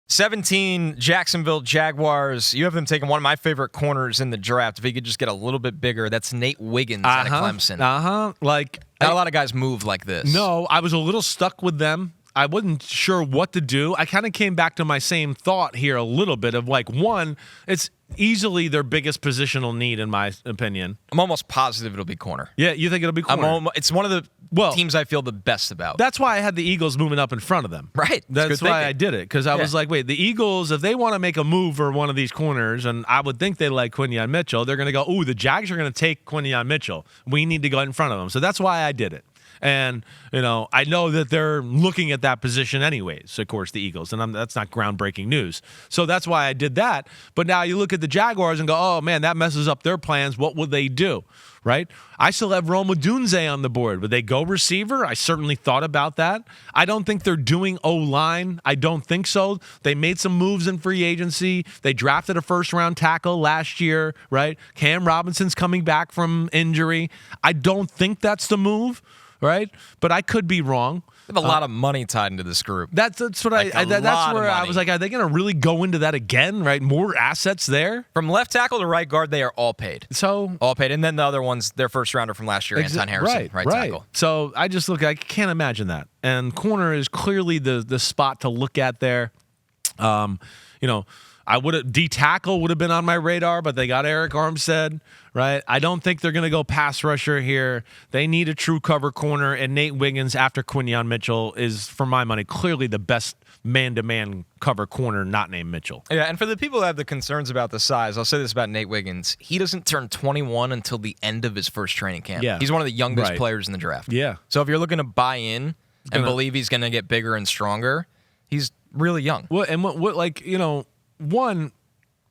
17, Jacksonville Jaguars. You have them taking one of my favorite corners in the draft. If he could just get a little bit bigger, that's Nate Wiggins out of Clemson. Like, not a lot of guys move like this. No, I was a little stuck with them. I wasn't sure what to do. I kind of came back to my same thought here a little bit of like, one, it's easily their biggest positional need in my opinion. I'm almost positive it'll be corner. Yeah, you think it'll be corner? It's one of the teams I feel the best about. That's why I had the Eagles moving up in front of them. Right. That's why I did it, because I was like, wait, the Eagles, if they want to make a move for one of these corners, and I would think they like Quinyon Mitchell, they're going to go, ooh, the Jags are going to take Quinyon Mitchell. We need to go in front of them. So that's why I did it. And, I know that they're looking at that position anyways, of course, the Eagles. And that's not groundbreaking news. So that's why I did that. But now you look at the Jaguars and go, oh, man, that messes up their plans. What would they do, right? I still have Rome Odunze on the board. Would they go receiver? I certainly thought about that. I don't think they're doing O-line. I don't think so. They made some moves in free agency. They drafted a first-round tackle last year, right? Cam Robinson's coming back from injury. I don't think that's the move. Right, but I could be wrong. They have a lot of money tied into this group. That's what that's where I was like, are they going to really go into that again? Right, more assets there. From left tackle to right guard, they are all paid. All paid, and then the other ones, their first rounder from last year, Anton Harrison, right tackle. So I just I can't imagine that. And corner is clearly the spot to look at there. I would have D-tackle would have been on my radar, but they got Eric Armstead, right? I don't think they're going to go pass rusher here. They need a true cover corner, and Nate Wiggins after Quinyon Mitchell is, for my money, clearly the best man-to-man cover corner not named Mitchell. Yeah, and for the people that have the concerns about the size, I'll say this about Nate Wiggins. He doesn't turn 21 until the end of his first training camp. Yeah. He's one of the youngest players in the draft. Yeah. So if you're looking to buy in and believe he's going to get bigger and stronger, he's really young. One,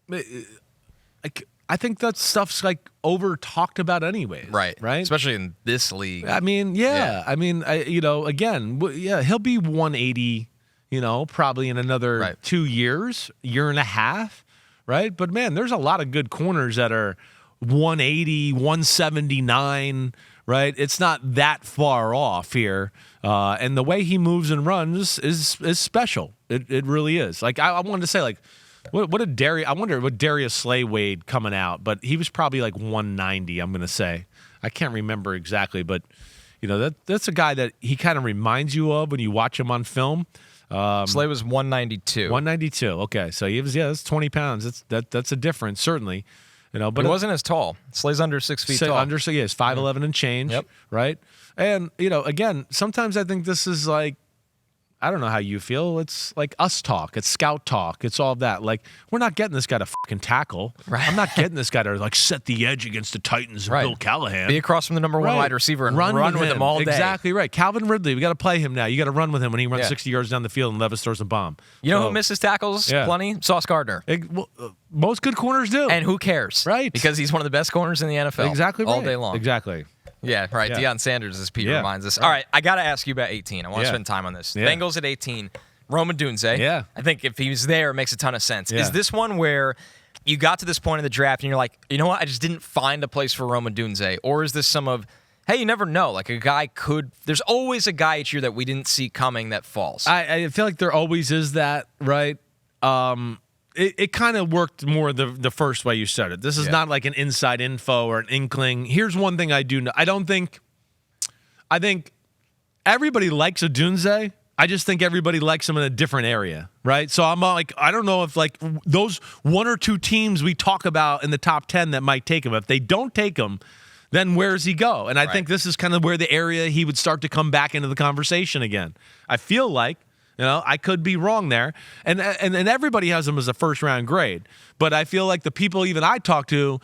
I think that stuff's like over talked about anyways. Right. Especially in this league. I mean, again, he'll be 180, probably in another 2 year and a half, right? But man, there's a lot of good corners that are 180, 179, right? It's not that far off here. And the way he moves and runs is special. It really is. Like I wanted to say, like, what did I wonder what Darius Slay weighed coming out, but he was probably like 190, I'm going to say. I can't remember exactly, but that's a guy that he kind of reminds you of when you watch him on film. Slay was 192. 192. Okay. So he was, that's 20 pounds. That's a difference, certainly. But he wasn't as tall. Slay's under 6 feet tall. It's 5'11" and change. Yep. Right. And, again, sometimes I think this is like, I don't know how you feel. It's like us talk. It's scout talk. It's all of that. Like, we're not getting this guy to fucking tackle. Right. I'm not getting this guy to like set the edge against the Titans and Bill Callahan. Be across from the number one wide receiver and run with him all day. Exactly right. Calvin Ridley, we got to play him now. You got to run with him when he runs 60 yards down the field and Levis throws a bomb. You know who misses tackles plenty? Sauce Gardner. Most good corners do. And who cares? Right. Because he's one of the best corners in the NFL. Exactly right. All day long. Exactly. Yeah, right. Yeah. Deion Sanders, as Pete reminds us. All right, I got to ask you about 18. I want to spend time on this. Yeah. Bengals at 18. Rome Odunze. Yeah. I think if he was there, it makes a ton of sense. Yeah. Is this one where you got to this point in the draft and you're like, you know what, I just didn't find a place for Rome Odunze? Or is this some of, hey, you never know. Like a guy could, there's always a guy each year that we didn't see coming that falls. I feel like there always is that, right? It kind of worked more the first way you said it. This is not like an inside info or an inkling. Here's one thing I do know. I think everybody likes Odunze. I just think everybody likes him in a different area, right? So I'm like, I don't know if like those one or two teams we talk about in the top 10 that might take him. If they don't take him, then where does he go? And I think this is kind of where the area he would start to come back into the conversation again. I feel like, I could be wrong there. And everybody has him as a first-round grade. But I feel like the people even I talk to,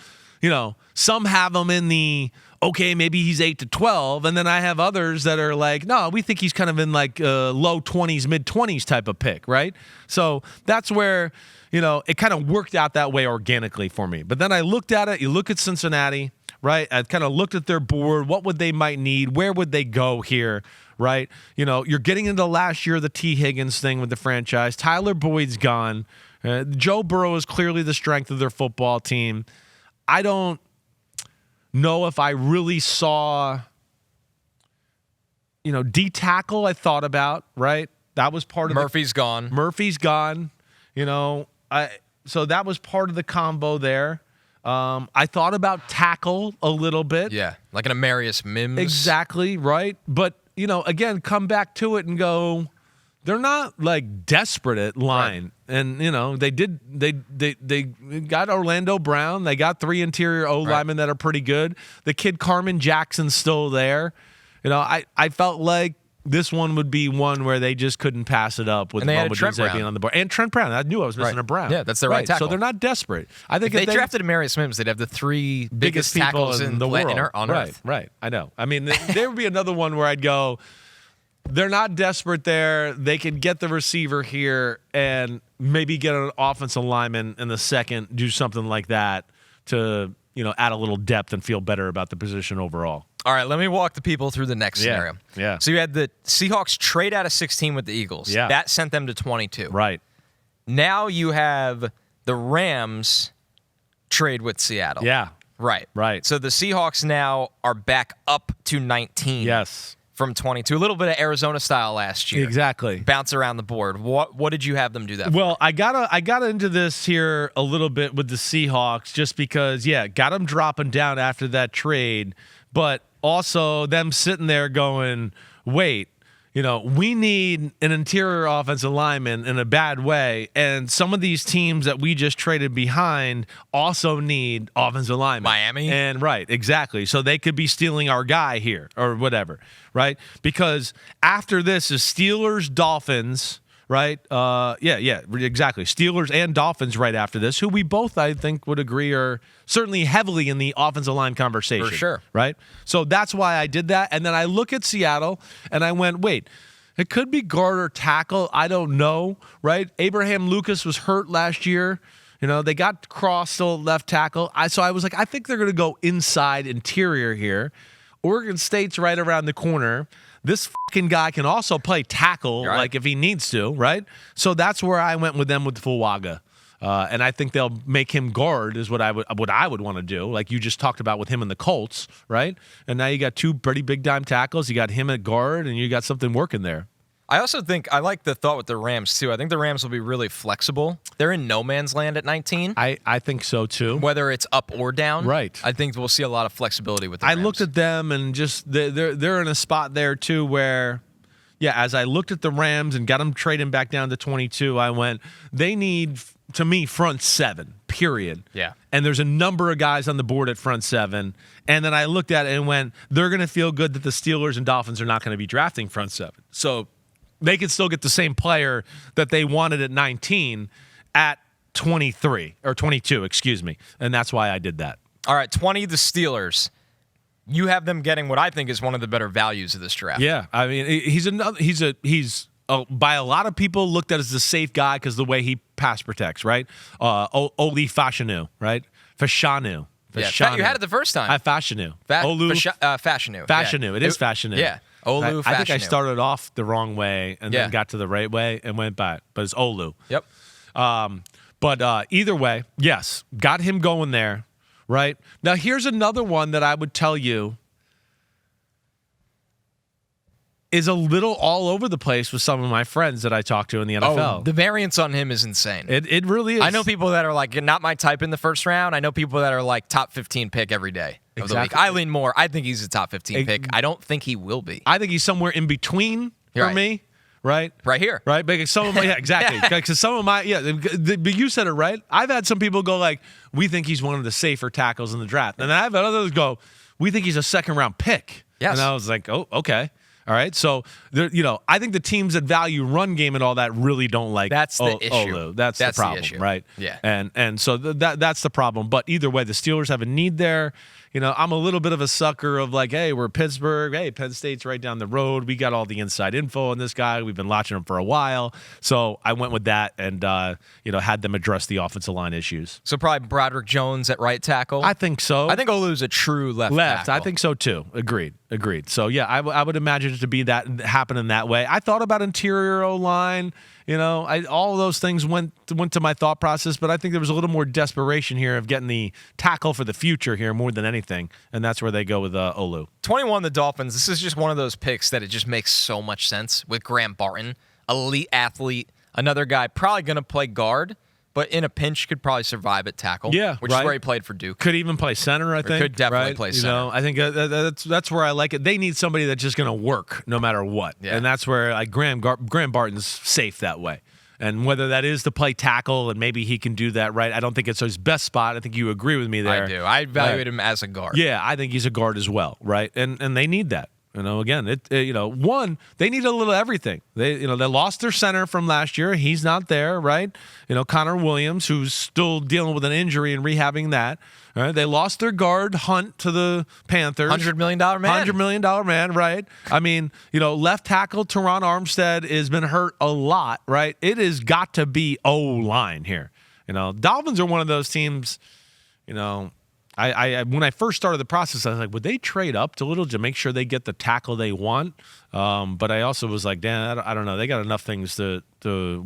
some have him in the, okay, maybe he's 8 to 12. And then I have others that are like, no, we think he's kind of in like low 20s, mid 20s type of pick, right? So that's where, it kind of worked out that way organically for me. But then I looked at it. You look at Cincinnati, right? I kind of looked at their board. What would they might need? Where would they go here, right? You're getting into last year, the T. Higgins thing with the franchise. Tyler Boyd's gone. Joe Burrow is clearly the strength of their football team. I don't know if I really saw, D tackle I thought about, right? That was part of Murphy's gone. Murphy's gone. So that was part of the combo there. I thought about tackle a little bit. Yeah, like an Amarius Mims. Exactly, right? But, again, come back to it and go, they're not like desperate at line. Right. And, they got Orlando Brown. They got 3 interior O-linemen that are pretty good. The kid Carmen Jackson's still there. I felt like this one would be one where they just couldn't pass it up with Rome Odunze being on the board. And Trent Brown. I knew I was missing a Brown. Yeah, that's their right tackle. So they're not desperate. I think if they drafted Amarius Mims, they'd have the 3 biggest tackles in the world on earth. Right. I know. I mean, there would be another one where I'd go, they're not desperate there. They can get the receiver here and maybe get an offensive lineman in the second, do something like that to, add a little depth and feel better about the position overall. All right, let me walk the people through the next scenario. Yeah. So you had the Seahawks trade out of 16 with the Eagles. Yeah. That sent them to 22. Right. Now you have the Rams trade with Seattle. Yeah. Right. So the Seahawks now are back up to 19. Yes. From 22. A little bit of Arizona style last year. Exactly. Bounce around the board. What did you have them do that for? Well, I got into this here a little bit with the Seahawks just because, got them dropping down after that trade, but also them sitting there going, wait, we need an interior offensive lineman in a bad way, and some of these teams that we just traded behind also need offensive linemen. Miami? And right, exactly. So they could be stealing our guy here or whatever, right? Because after this is Steelers, Dolphins, right? Exactly. Steelers and Dolphins right after this, who we both, I think, would agree are certainly heavily in the offensive line conversation. For sure. Right? So that's why I did that. And then I look at Seattle, and I went, wait, it could be guard or tackle. I don't know, right? Abraham Lucas was hurt last year. They got Cross still left tackle. So I was like, I think they're going to go inside interior here. Oregon State's right around the corner. This fucking guy can also play tackle, like if he needs to, right? So that's where I went with them with Fuaga. And I think they'll make him guard is what I would want to do, like you just talked about with him and the Colts, right? And now you got 2 pretty big dime tackles. You got him at guard, and you got something working there. I also think I like the thought with the Rams, too. I think the Rams will be really flexible. They're in no man's land at 19. I think so, too. Whether it's up or down. Right. I think we'll see a lot of flexibility with the Rams. I looked at them, and just they're in a spot there, too, where, as I looked at the Rams and got them trading back down to 22, I went, they need, to me, front 7, period. Yeah. And there's a number of guys on the board at front 7. And then I looked at it and went, they're going to feel good that the Steelers and Dolphins are not going to be drafting front 7. So they can still get the same player that they wanted at 19 at 23 or 22, excuse me. And that's why I did that. All right, 20, the Steelers. You have them getting what I think is one of the better values of this draft. Yeah, I mean, he's by a lot of people looked at as the safe guy because the way he pass protects, right? Oli Fashanu, right? Fashanu. Yeah, you had it the first time. Fashanu. Fashanu. Fashanu. Yeah. It is Fashanu. Yeah. Olu Fashanu. I think I started off the wrong way and then got to the right way and went back. But it's Olu. Yep. But either way, yes, got him going there, right? Now, here's another one that I would tell you is a little all over the place with some of my friends that I talk to in the NFL. Oh, the variance on him is insane. It really is. I know people that are like, not my type in the first round. I know people that are like top 15 pick every day of the week. I lean more. I think he's a top 15 pick. I don't think he will be. I think he's somewhere in between for me. Right? Right here. Right? Because some of my, exactly. Because some of my, but you said it right. I've had some people go like, we think he's one of the safer tackles in the draft. And then I've had others go, we think he's a second round pick. Yes. And I was like, oh, okay. All right, so there, I think the teams that value run game and all that really don't like that's the issue. Olu. That's the problem, issue. Right? Yeah. And so that's the problem. But either way, the Steelers have a need there. I'm a little bit of a sucker of like, hey, we're Pittsburgh. Hey, Penn State's right down the road. We got all the inside info on this guy. We've been watching him for a while. So I went with that and, had them address the offensive line issues. So probably Broderick Jones at right tackle? I think so. I think Olu's a true left tackle. I think so too. Agreed. So, yeah, I would imagine it to be that happening that way. I thought about interior O-line. All of those things went to my thought process, but I think there was a little more desperation here of getting the tackle for the future here more than anything, and that's where they go with Olu. 21, the Dolphins. This is just one of those picks that it just makes so much sense with Graham Barton, elite athlete, Another guy probably going to play guard, but in a pinch could probably survive at tackle. Yeah, which is where he played for Duke. Could even play center, I think. Could definitely play center. You know, I think that's where I like it. They need somebody that's just going to work no matter what. Yeah. And that's where like Graham Barton's safe that way. And whether that is to play tackle and maybe he can do that, right? I don't think it's his best spot. I think you agree with me there. I do. I evaluate him as a guard. Yeah, I think he's a guard as well, right? And they need that. You know, again, they need a little everything. They lost their center from last year. He's not there, right? You know, Connor Williams, who's still dealing with an injury and rehabbing that. Right? They lost their guard Hunt to the Panthers. $100 million man. $100 million man, right? I mean, left tackle Teron Armstead has been hurt a lot, right? It has got to be O-line here. Dolphins are one of those teams, I when I first started the process, I was like, would they trade up a little to make sure they get the tackle they want? But I also was like, Dan, I don't know. They got enough things to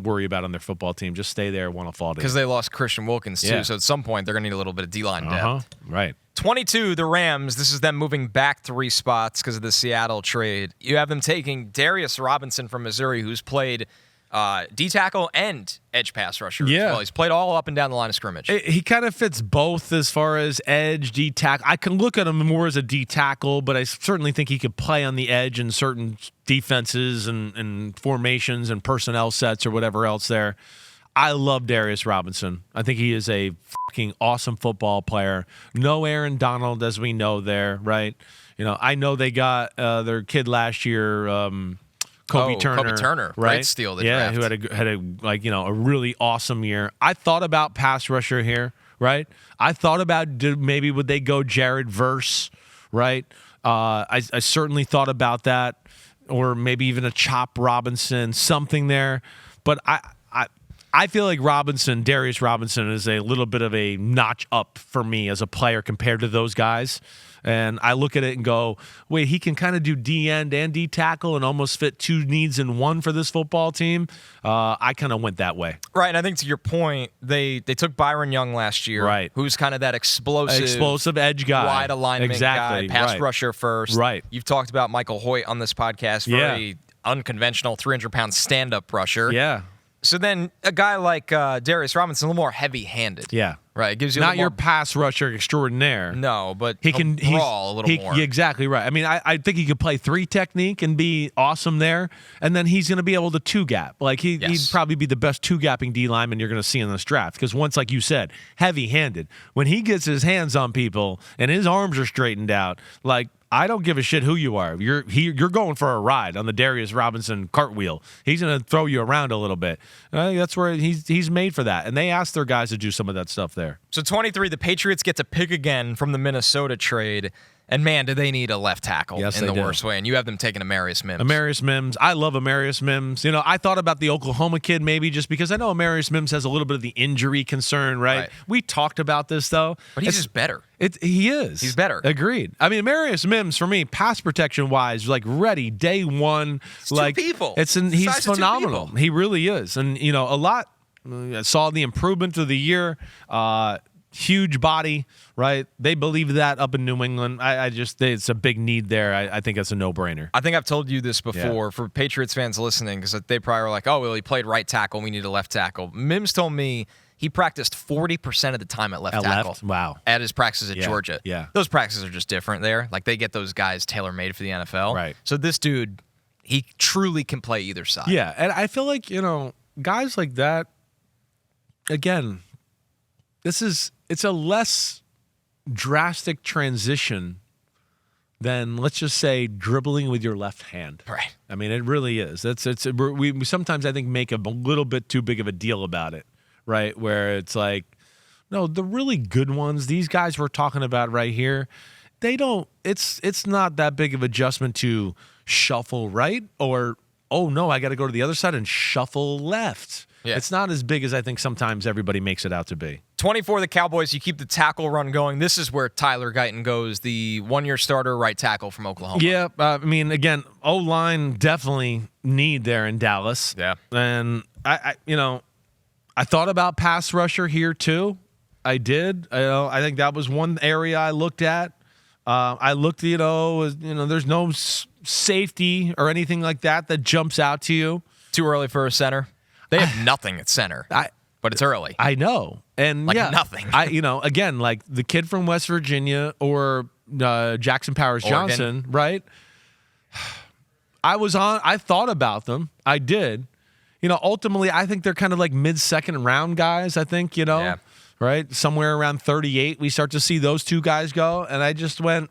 worry about on their football team. Just stay there, want to fall down. Because they lost Christian Wilkins, too. Yeah. So at some point, they're going to need a little bit of D-line depth. Right. 22, the Rams. This is them moving back 3 spots because of the Seattle trade. You have them taking Darius Robinson from Missouri, who's played D-tackle and edge pass rusher. Yeah. Well, he's played all up and down the line of scrimmage. He kind of fits both as far as edge, D-tackle. I can look at him more as a D-tackle, but I certainly think he could play on the edge in certain defenses and formations and personnel sets or whatever else there. I love Darius Robinson. I think he is a fucking awesome football player. No Aaron Donald, as we know there, right? I know they got their kid last year, Kobe Turner, right? Great steal. Yeah, who had a really awesome year. I thought about pass rusher here, right? I thought about maybe would they go Jared Verse, right? I certainly thought about that, or maybe even a Chop Robinson, something there. But I feel like Darius Robinson is a little bit of a notch up for me as a player compared to those guys. And I look at it and go, wait, he can kind of do D-end and D-tackle and almost fit 2 needs in one for this football team. I kind of went that way. Right, and I think to your point, they took Byron Young last year, right? Who's kind of that explosive edge guy. Wide alignment guy, pass rusher first. Right. You've talked about Michael Hoyt on this podcast, very unconventional 300-pound stand-up rusher. Yeah. So then a guy like Darius Robinson, a little more heavy-handed. Yeah. Right. It gives you not your pass rusher extraordinaire. No, but he can brawl a little more. Exactly right. I mean, I think he could play 3 technique and be awesome there, and then he's going to be able to 2-gap. Like he'd probably be the best 2-gapping D lineman you're going to see in this draft because once, like you said, heavy-handed. When he gets his hands on people and his arms are straightened out, like I don't give a shit who you are. You're going for a ride on the Darius Robinson cartwheel. He's going to throw you around a little bit. And I think that's where he's made for that. And they asked their guys to do some of that stuff there. So 23, the Patriots get to pick again from the Minnesota trade. And, man, do they need a left tackle in the worst way. And you have them taking Amarius Mims. Amarius Mims. I love Amarius Mims. I thought about the Oklahoma kid maybe just because I know Amarius Mims has a little bit of the injury concern, right? We talked about this, though. But he's just better. He is. He's better. Agreed. I mean, Amarius Mims, for me, pass protection-wise, like ready, day one. It's like 2 people. He's phenomenal. He really is. And, a lot. I saw the improvement through the year. Huge body, right? They believe that up in New England. It's a big need there. I think that's a no-brainer. I think I've told you this before for Patriots fans listening because they probably were like, oh, well, he played right tackle. We need a left tackle. Mims told me he practiced 40% of the time at left tackle. Wow. At his practices at Georgia. Yeah. Those practices are just different there. Like, they get those guys tailor-made for the NFL. Right. So this dude, he truly can play either side. Yeah, and I feel like, guys like that, again, it's a less drastic transition than, let's just say, dribbling with your left hand. Right. I mean, it really is. We sometimes, I think, make a little bit too big of a deal about it, right? Where it's like, no, the really good ones, these guys we're talking about right here, it's not that big of adjustment to shuffle right or, oh, no, I got to go to the other side and shuffle left. Yeah. It's not as big as I think sometimes everybody makes it out to be. 24, the Cowboys, you keep the tackle run going. This is where Tyler Guyton goes, the 1-year starter right tackle from Oklahoma. Yeah, I mean, again, O-line definitely need there in Dallas. Yeah. And, I thought about pass rusher here too. I did. I think that was one area I looked at. I looked, there's no safety or anything like that jumps out to you. Too early for a center? They have nothing at center, but it's early. I know. And nothing. Again, like the kid from West Virginia or Jackson Powers Johnson, right? I thought about them. I did. Ultimately, I think they're kind of like mid-second round guys, I think, right? Somewhere around 38, we start to see those two guys go. And I just went,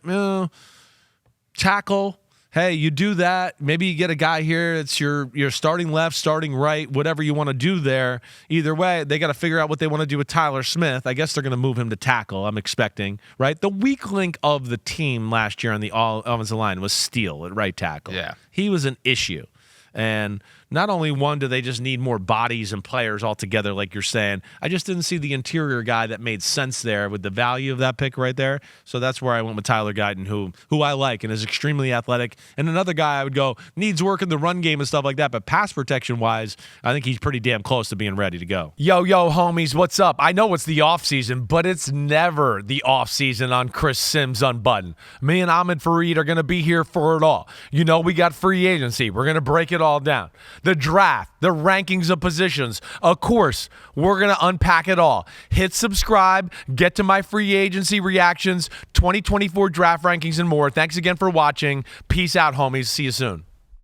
tackle. Hey, you do that. Maybe you get a guy here. It's your starting left, starting right, whatever you want to do there. Either way, they got to figure out what they want to do with Tyler Smith. I guess they're going to move him to tackle, I'm expecting, right? The weak link of the team last year on the offensive line was Steele at right tackle. Yeah. He was an issue. And not only do they just need more bodies and players altogether, like you're saying, I just didn't see the interior guy that made sense there with the value of that pick right there. So that's where I went with Tyler Guyton, who I like and is extremely athletic. And another guy I would go, needs work in the run game and stuff like that, but pass protection-wise, I think he's pretty damn close to being ready to go. Yo, homies, what's up? I know it's the offseason, but it's never the offseason on Chris Simms Unbuttoned. Me and Ahmed Fareed are going to be here for it all. We got free agency. We're going to break it all down. The draft, the rankings of positions. Of course, we're going to unpack it all. Hit subscribe, get to my free agency reactions, 2024 draft rankings, and more. Thanks again for watching. Peace out, homies. See you soon.